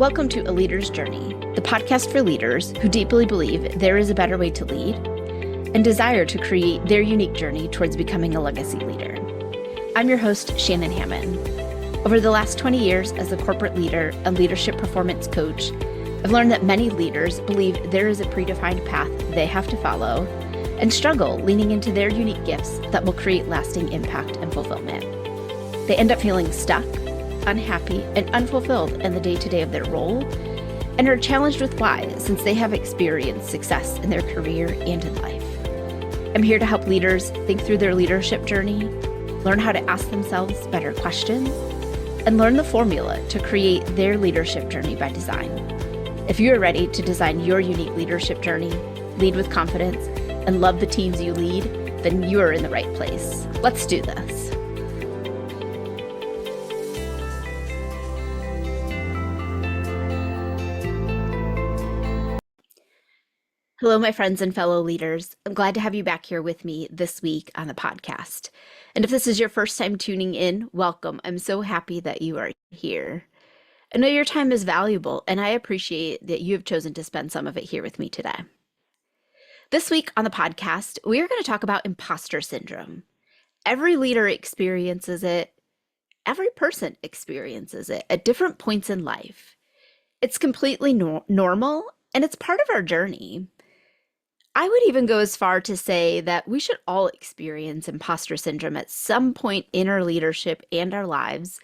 Welcome to A Leader's Journey, the podcast for leaders who deeply believe there is a better way to lead and desire to create their unique journey towards becoming a legacy leader. I'm your host, Shannon Hammond. Over the last 20 years as a corporate leader and leadership performance coach, I've learned that many leaders believe there is a predefined path they have to follow and struggle leaning into their unique gifts that will create lasting impact and fulfillment. They end up feeling stuck, unhappy, and unfulfilled in the day-to-day of their role, and are challenged with why, since they have experienced success in their career and in life. I'm here to help leaders think through their leadership journey, learn how to ask themselves better questions, and learn the formula to create their leadership journey by design. If you are ready to design your unique leadership journey, lead with confidence, and love the teams you lead, then you are in the right place. Let's do this. Hello, my friends and fellow leaders. I'm glad to have you back here with me this week on the podcast. And if this is your first time tuning in, welcome. I'm so happy that you are here. I know your time is valuable, and I appreciate that you have chosen to spend some of it here with me today. This week on the podcast, we are going to talk about imposter syndrome. Every leader experiences it. Every person experiences it at different points in life. It's completely normal, and it's part of our journey. I would even go as far to say that we should all experience imposter syndrome at some point in our leadership and our lives,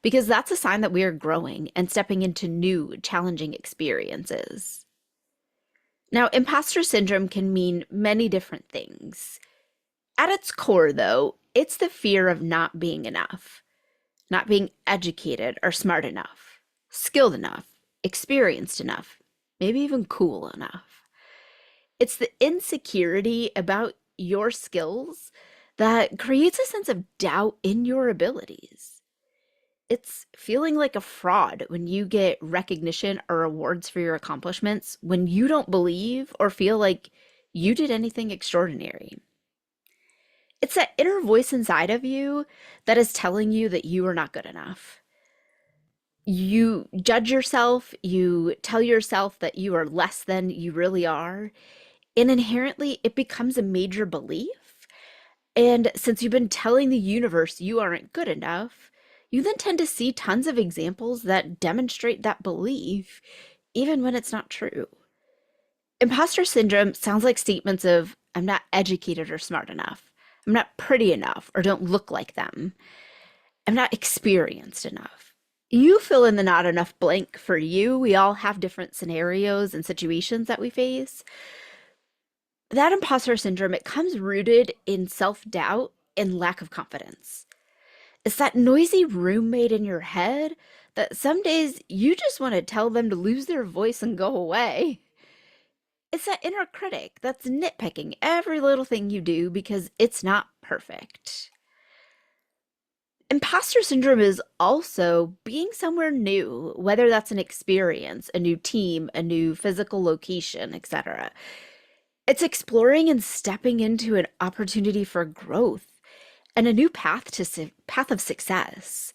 because that's a sign that we are growing and stepping into new, challenging experiences. Now, imposter syndrome can mean many different things. At its core, though, it's the fear of not being enough, not being educated or smart enough, skilled enough, experienced enough, maybe even cool enough. It's the insecurity about your skills that creates a sense of doubt in your abilities. It's feeling like a fraud when you get recognition or awards for your accomplishments when you don't believe or feel like you did anything extraordinary. It's that inner voice inside of you that is telling you that you are not good enough. You judge yourself, you tell yourself that you are less than you really are, and inherently it becomes a major belief. And since you've been telling the universe you aren't good enough, you then tend to see tons of examples that demonstrate that belief, even when it's not true. Imposter syndrome sounds like statements of, I'm not educated or smart enough. I'm not pretty enough or don't look like them. I'm not experienced enough. You fill in the not enough blank for you. We all have different scenarios and situations that we face. That imposter syndrome, it comes rooted in self-doubt and lack of confidence. It's that noisy roommate in your head that some days you just want to tell them to lose their voice and go away. It's that inner critic that's nitpicking every little thing you do because it's not perfect. Imposter syndrome is also being somewhere new, whether that's an experience, a new team, a new physical location, etc. It's exploring and stepping into an opportunity for growth and a new path of success.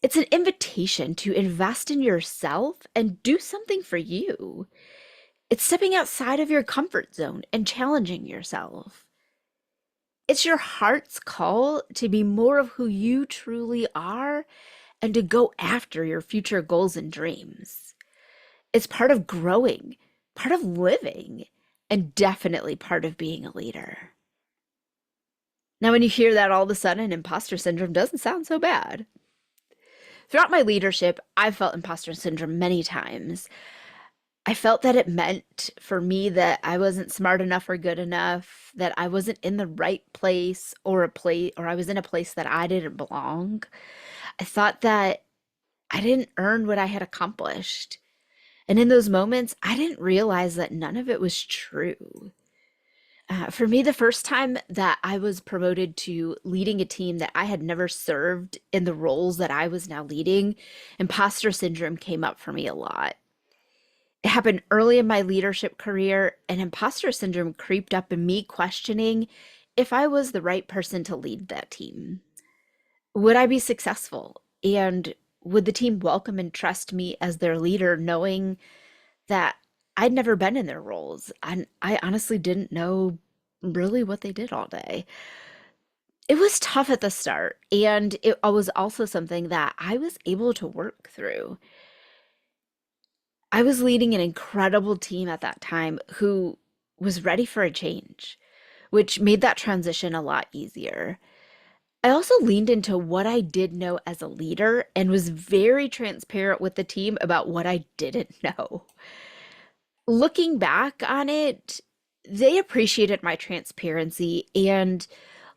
It's an invitation to invest in yourself and do something for you. It's stepping outside of your comfort zone and challenging yourself. It's your heart's call to be more of who you truly are and to go after your future goals and dreams. It's part of growing, part of living, and definitely part of being a leader. Now, when you hear that, all of a sudden, imposter syndrome doesn't sound so bad. Throughout my leadership, I've felt imposter syndrome many times. I felt that it meant for me that I wasn't smart enough or good enough, that I wasn't in the right place or I was in a place that I didn't belong. I thought that I didn't earn what I had accomplished. And in those moments, I didn't realize that none of it was true. For me, the first time that I was promoted to leading a team that I had never served in the roles that I was now leading, imposter syndrome came up for me a lot. It happened early in my leadership career, and imposter syndrome creeped up in me questioning if I was the right person to lead that team. Would I be successful? And would the team welcome and trust me as their leader, knowing that I'd never been in their roles? And I honestly didn't know really what they did all day. It was tough at the start, and it was also something that I was able to work through. I was leading an incredible team at that time who was ready for a change, which made that transition a lot easier. I also leaned into what I did know as a leader and was very transparent with the team about what I didn't know. Looking back on it, they appreciated my transparency, and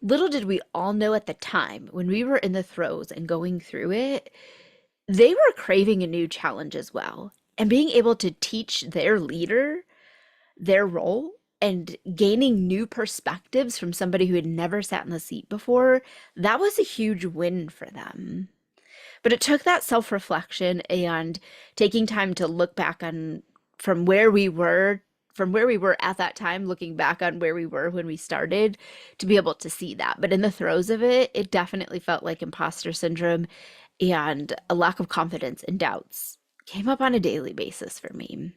little did we all know at the time when we were in the throes and going through it, they were craving a new challenge as well. And being able to teach their leader their role and gaining new perspectives from somebody who had never sat in the seat before, that was a huge win for them. But it took that self-reflection and taking time to look back on from where we were from where we were at that time, looking back on where we were when we started to be able to see that. But in the throes of it, it definitely felt like imposter syndrome and a lack of confidence and doubts came up on a daily basis for me.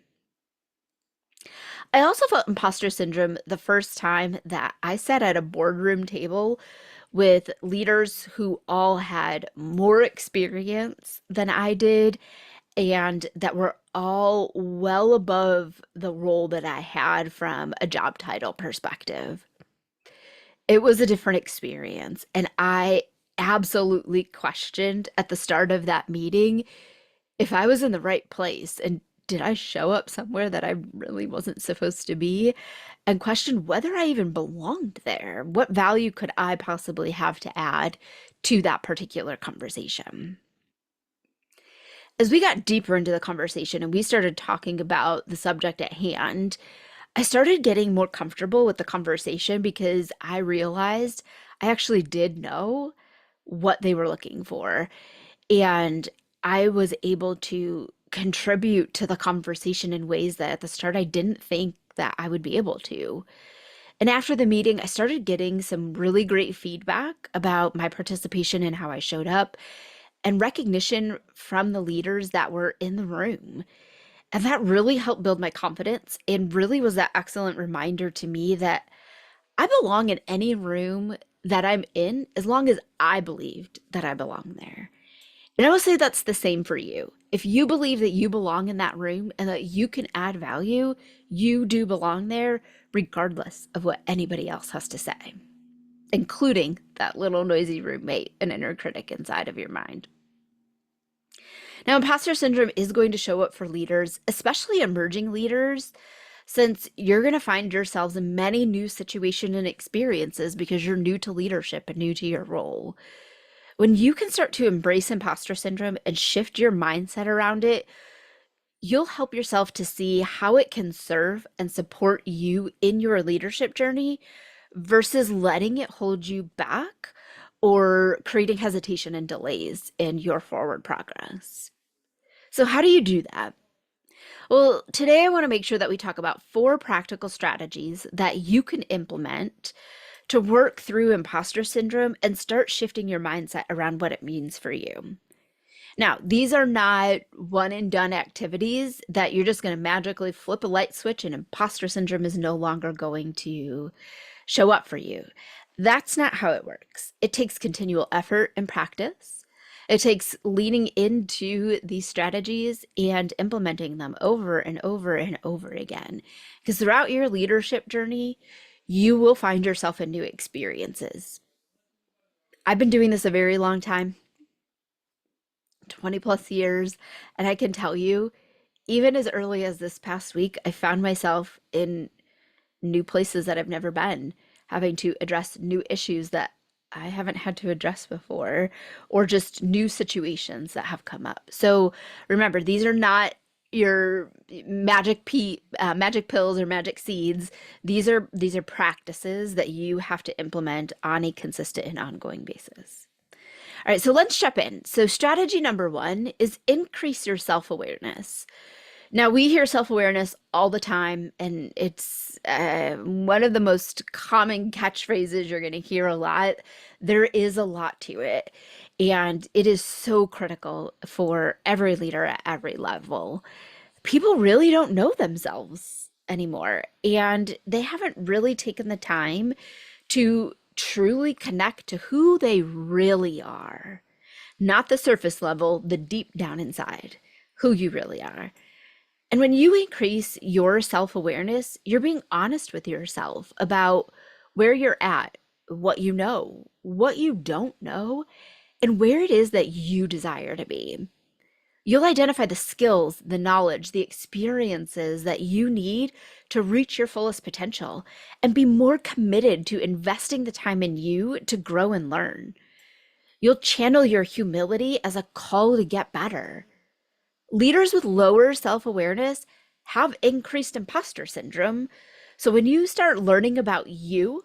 I also felt imposter syndrome the first time that I sat at a boardroom table with leaders who all had more experience than I did and that were all well above the role that I had from a job title perspective. It was a different experience, and I absolutely questioned at the start of that meeting if I was in the right place and did I show up somewhere that I really wasn't supposed to be, and questioned whether I even belonged there. What value could I possibly have to add to that particular conversation? As we got deeper into the conversation and we started talking about the subject at hand, I started getting more comfortable with the conversation because I realized I actually did know what they were looking for. And I was able to contribute to the conversation in ways that at the start I didn't think that I would be able to. And after the meeting, I started getting some really great feedback about my participation and how I showed up, and recognition from the leaders that were in the room. And that really helped build my confidence and really was that excellent reminder to me that I belong in any room that I'm in as long as I believed that I belong there. And I would say that's the same for you. If you believe that you belong in that room and that you can add value, you do belong there, regardless of what anybody else has to say, including that little noisy roommate and inner critic inside of your mind. Now, imposter syndrome is going to show up for leaders, especially emerging leaders, since you're going to find yourselves in many new situations and experiences because you're new to leadership and new to your role. When you can start to embrace imposter syndrome and shift your mindset around it, you'll help yourself to see how it can serve and support you in your leadership journey versus letting it hold you back or creating hesitation and delays in your forward progress. So, how do you do that? Well, today I want to make sure that we talk about 4 practical strategies that you can implement to work through imposter syndrome and start shifting your mindset around what it means for you. Now, these are not one and done activities that you're just going to magically flip a light switch and imposter syndrome is no longer going to show up for you. That's not how it works. It takes continual effort and practice. It takes leaning into these strategies and implementing them over and over and over again. Because throughout your leadership journey, you will find yourself in new experiences. I've been doing this a very long time, 20 plus years, and I can tell you, even as early as this past week, I found myself in new places that I've never been, having to address new issues that I haven't had to address before, or just new situations that have come up. So remember, these are not your magic pills or magic seeds. These are practices that you have to implement on a consistent and ongoing basis. All right, so let's jump in. So strategy number 1 is increase your self-awareness. Now, we hear self-awareness all the time, and it's one of the most common catchphrases you're going to hear a lot. There is a lot to it, and it is so critical for every leader at every level. People really don't know themselves anymore, and they haven't really taken the time to truly connect to who they really are, not the surface level, the deep down inside, who you really are. And when you increase your self awareness, you're being honest with yourself about where you're at, what you know, what you don't know, and where it is that you desire to be. You'll identify the skills, the knowledge, the experiences that you need to reach your fullest potential and be more committed to investing the time in you to grow and learn. You'll channel your humility as a call to get better. Leaders with lower self awareness have increased imposter syndrome. So when you start learning about you,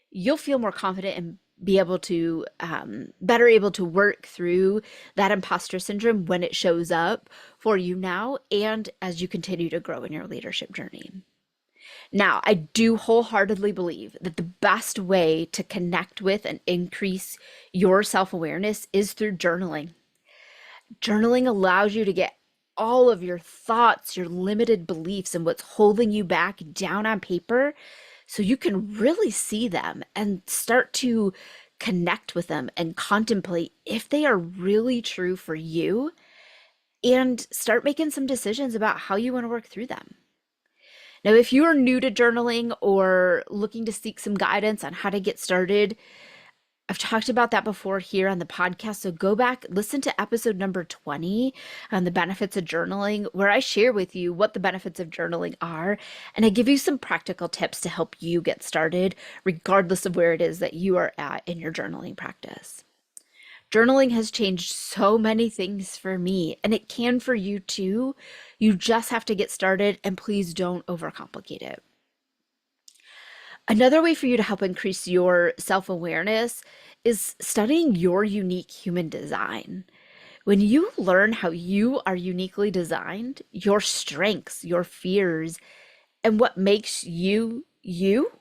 you'll feel more confident and be able to better able to work through that imposter syndrome when it shows up for you now and as you continue to grow in your leadership journey. Now, I do wholeheartedly believe that the best way to connect with and increase your self awareness is through journaling. Journaling allows you to get all of your thoughts, your limited beliefs, and what's holding you back down on paper so you can really see them and start to connect with them and contemplate if they are really true for you and start making some decisions about how you want to work through them. Now, if you are new to journaling or looking to seek some guidance on how to get started, I've talked about that before here on the podcast. So go back, listen to episode number 20 on the benefits of journaling, where I share with you what the benefits of journaling are. And I give you some practical tips to help you get started, regardless of where it is that you are at in your journaling practice. Journaling has changed so many things for me, and it can for you too. You just have to get started, and please don't overcomplicate it. Another way for you to help increase your self awareness is studying your unique human design. When you learn how you are uniquely designed, your strengths, your fears, and what makes you you,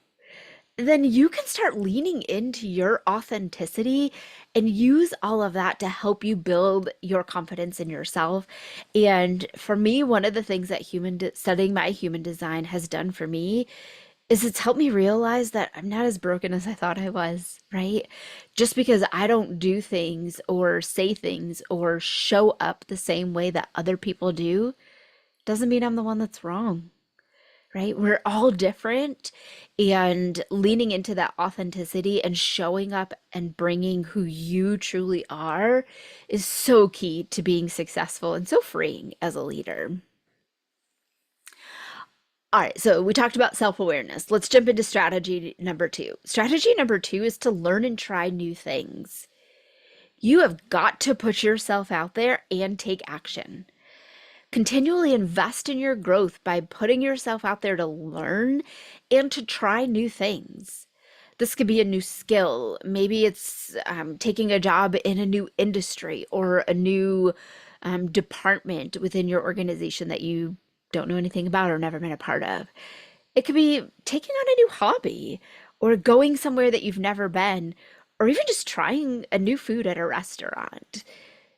then you can start leaning into your authenticity and use all of that to help you build your confidence in yourself. And for me, one of the things that studying my human design has done for me is it's helped me realize that I'm not as broken as I thought I was, right? Just because I don't do things or say things or show up the same way that other people do doesn't mean I'm the one that's wrong, right? We're all different, and leaning into that authenticity and showing up and bringing who you truly are is so key to being successful and so freeing as a leader. All right, so we talked about self-awareness. Let's jump into strategy number two. Strategy number two is to learn and try new things. You have got to put yourself out there and take action. Continually invest in your growth by putting yourself out there to learn and to try new things. This could be a new skill. Maybe it's taking a job in a new industry or a new department within your organization that you don't know anything about or never been a part of. It could be taking on a new hobby or going somewhere that you've never been, or even just trying a new food at a restaurant.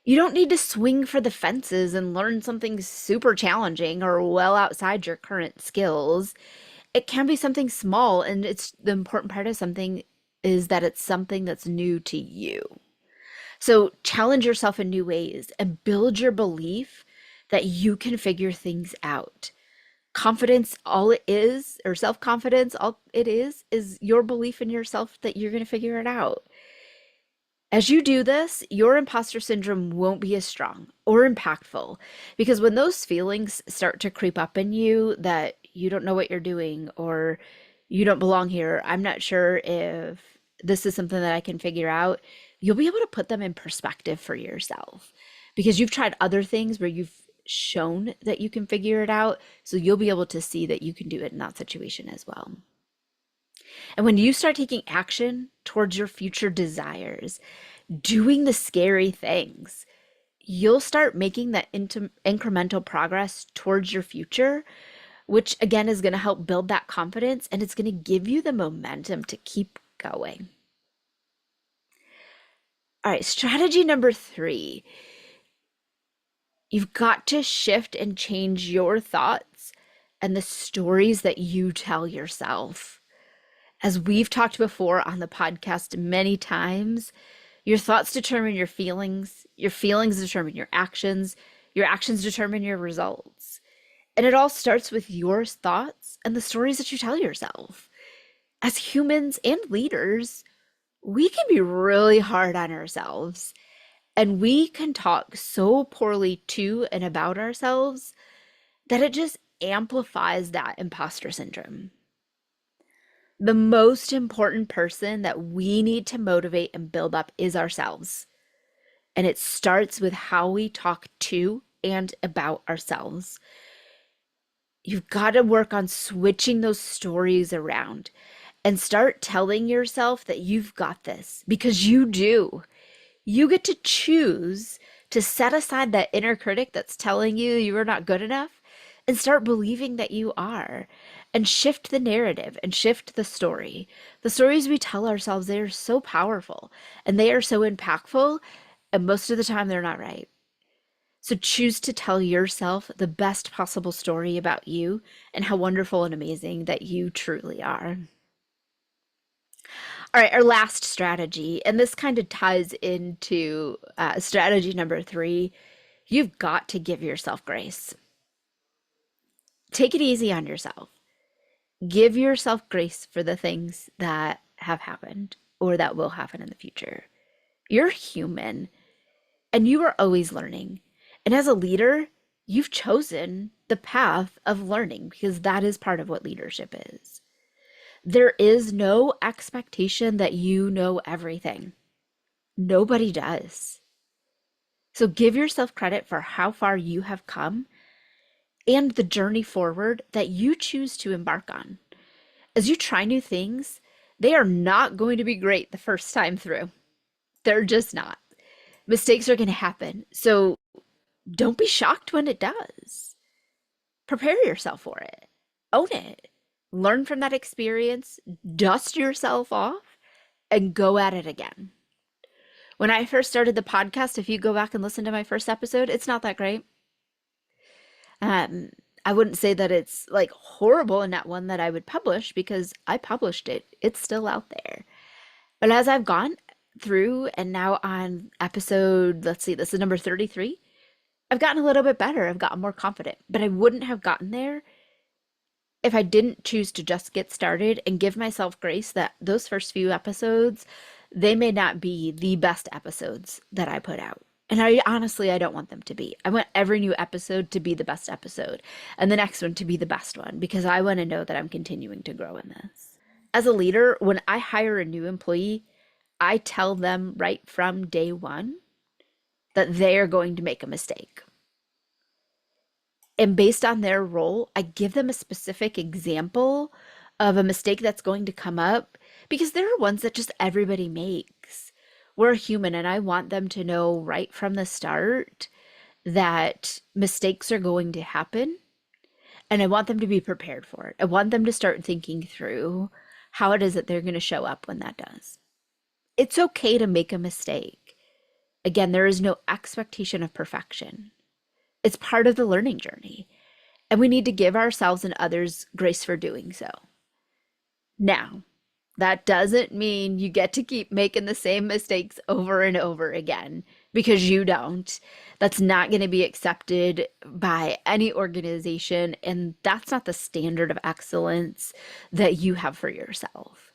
You don't need to swing for the fences and learn something super challenging or well outside your current skills. It can be something small, and it's the important part of something is that it's something that's new to you. So challenge yourself in new ways and build your belief that you can figure things out. Confidence, all it is, or self confidence, all it is your belief in yourself that you're going to figure it out. As you do this, your imposter syndrome won't be as strong or impactful because when those feelings start to creep up in you that you don't know what you're doing or you don't belong here, I'm not sure if this is something that I can figure out, you'll be able to put them in perspective for yourself because you've tried other things where you've shown that you can figure it out. So you'll be able to see that you can do it in that situation as well. And when you start taking action towards your future desires, doing the scary things, you'll start making that incremental progress towards your future, which again is going to help build that confidence and it's going to give you the momentum to keep going. All right, strategy number 3. You've got to shift and change your thoughts and the stories that you tell yourself. As we've talked before on the podcast many times, your thoughts determine your feelings determine your actions determine your results. And it all starts with your thoughts and the stories that you tell yourself. As humans and leaders, we can be really hard on ourselves. And we can talk so poorly to and about ourselves that it just amplifies that imposter syndrome. The most important person that we need to motivate and build up is ourselves. And it starts with how we talk to and about ourselves. You've got to work on switching those stories around and start telling yourself that you've got this because you do. You get to choose to set aside that inner critic that's telling you you are not good enough and start believing that you are and shift the narrative and shift the story. The stories we tell ourselves, they are so powerful and they are so impactful, and most of the time they're not right. So choose to tell yourself the best possible story about you and how wonderful and amazing that you truly are. All right, our last strategy, and this kind of ties into strategy number 3. You've got to give yourself grace. Take it easy on yourself. Give yourself grace for the things that have happened or that will happen in the future. You're human and you are always learning. And as a leader, you've chosen the path of learning because that is part of what leadership is. There is no expectation that you know everything. Nobody does. So give yourself credit for how far you have come and the journey forward that you choose to embark on. As you try new things, they are not going to be great the first time through. They're just not. Mistakes are going to happen. So don't be shocked when it does. Prepare yourself for it. Own it. Learn from that experience, dust yourself off, and go at it again. When I first started the podcast, if you go back and listen to my first episode, it's not that great. Um, I wouldn't say that it's like horrible and not one that I would publish because I published it. It's still out there. But as I've gone through and now on episode, let's see, this is number 33, I've gotten a little bit better. I've gotten more confident, but I wouldn't have gotten there if I didn't choose to just get started and give myself grace that those first few episodes, they may not be the best episodes that I put out. And I honestly, I don't want them to be. I want every new episode to be the best episode and the next one to be the best one because I want to know that I'm continuing to grow in this. As a leader, when I hire a new employee, I tell them right from day one that they are going to make a mistake. And based on their role, I give them a specific example of a mistake that's going to come up because there are ones that just everybody makes. We're human, and I want them to know right from the start that mistakes are going to happen, and I want them to be prepared for it. I want them to start thinking through how it is that they're going to show up when that does. It's okay to make a mistake. Again, there is no expectation of perfection. It's part of the learning journey, and we need to give ourselves and others grace for doing so. Now, that doesn't mean you get to keep making the same mistakes over and over again because you don't. That's not going to be accepted by any organization, and that's not the standard of excellence that you have for yourself.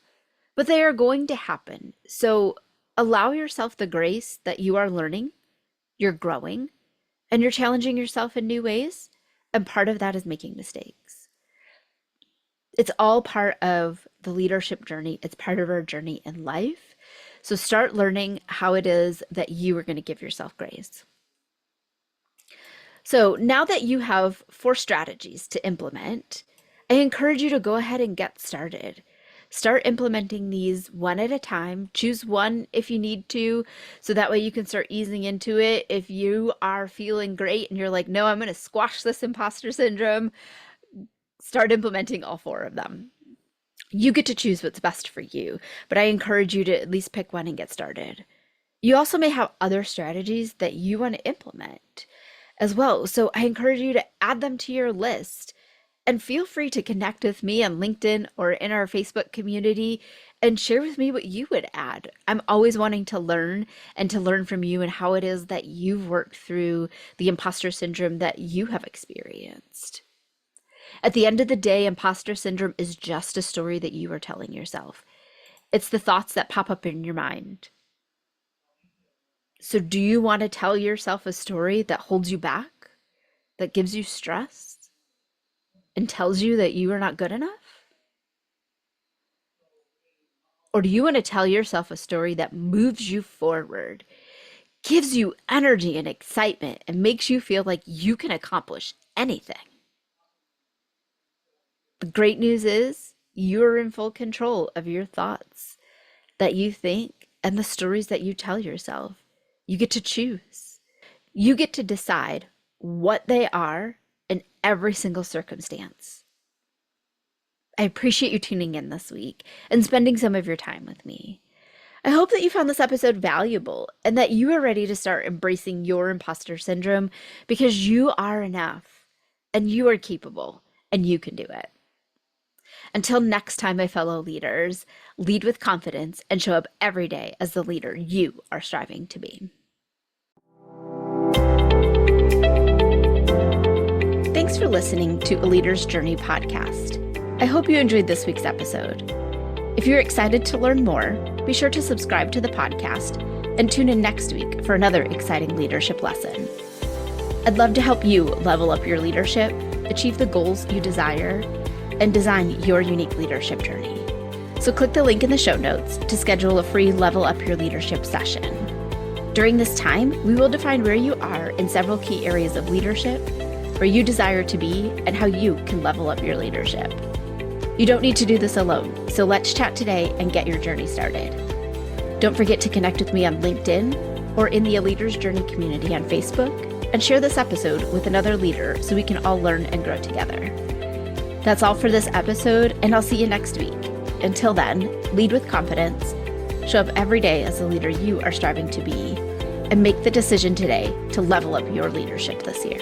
But they are going to happen. So allow yourself the grace that you are learning, you're growing, and you're challenging yourself in new ways. And part of that is making mistakes. It's all part of the leadership journey. It's part of our journey in life. So start learning how it is that you are going to give yourself grace. So now that you have 4 strategies to implement, I encourage you to go ahead and get started. Start implementing these one at a time. Choose one if you need to, so that way you can start easing into it. If you are feeling great and you're like, no, I'm going to squash this imposter syndrome, start implementing all 4 of them. You get to choose what's best for you, but I encourage you to at least pick one and get started. You also may have other strategies that you want to implement as well. So I encourage you to add them to your list, and feel free to connect with me on LinkedIn or in our Facebook community and share with me what you would add. I'm always wanting to learn and to learn from you and how it is that you've worked through the imposter syndrome that you have experienced. At the end of the day, imposter syndrome is just a story that you are telling yourself. It's the thoughts that pop up in your mind. So do you want to tell yourself a story that holds you back, that gives you stress, and tells you that you are not good enough? Or do you want to tell yourself a story that moves you forward, gives you energy and excitement, and makes you feel like you can accomplish anything? The great news is you're in full control of your thoughts that you think and the stories that you tell yourself. You get to choose. You get to decide what they are in every single circumstance. I appreciate you tuning in this week and spending some of your time with me. I hope that you found this episode valuable and that you are ready to start embracing your imposter syndrome, because you are enough and you are capable and you can do it. Until next time, my fellow leaders, lead with confidence and show up every day as the leader you are striving to be. Thanks for listening to A Leader's Journey podcast. I hope you enjoyed this week's episode. If you're excited to learn more, be sure to subscribe to the podcast and tune in next week for another exciting leadership lesson. I'd love to help you level up your leadership, achieve the goals you desire, and design your unique leadership journey. So click the link in the show notes to schedule a free Level Up Your Leadership session. During this time, we will define where you are in several key areas of leadership, where you desire to be, and how you can level up your leadership. You don't need to do this alone, so let's chat today and get your journey started. Don't forget to connect with me on LinkedIn or in the A Leader's Journey community on Facebook, and share this episode with another leader so we can all learn and grow together. That's all for this episode, and I'll see you next week. Until then, lead with confidence, show up every day as the leader you are striving to be, and make the decision today to level up your leadership this year.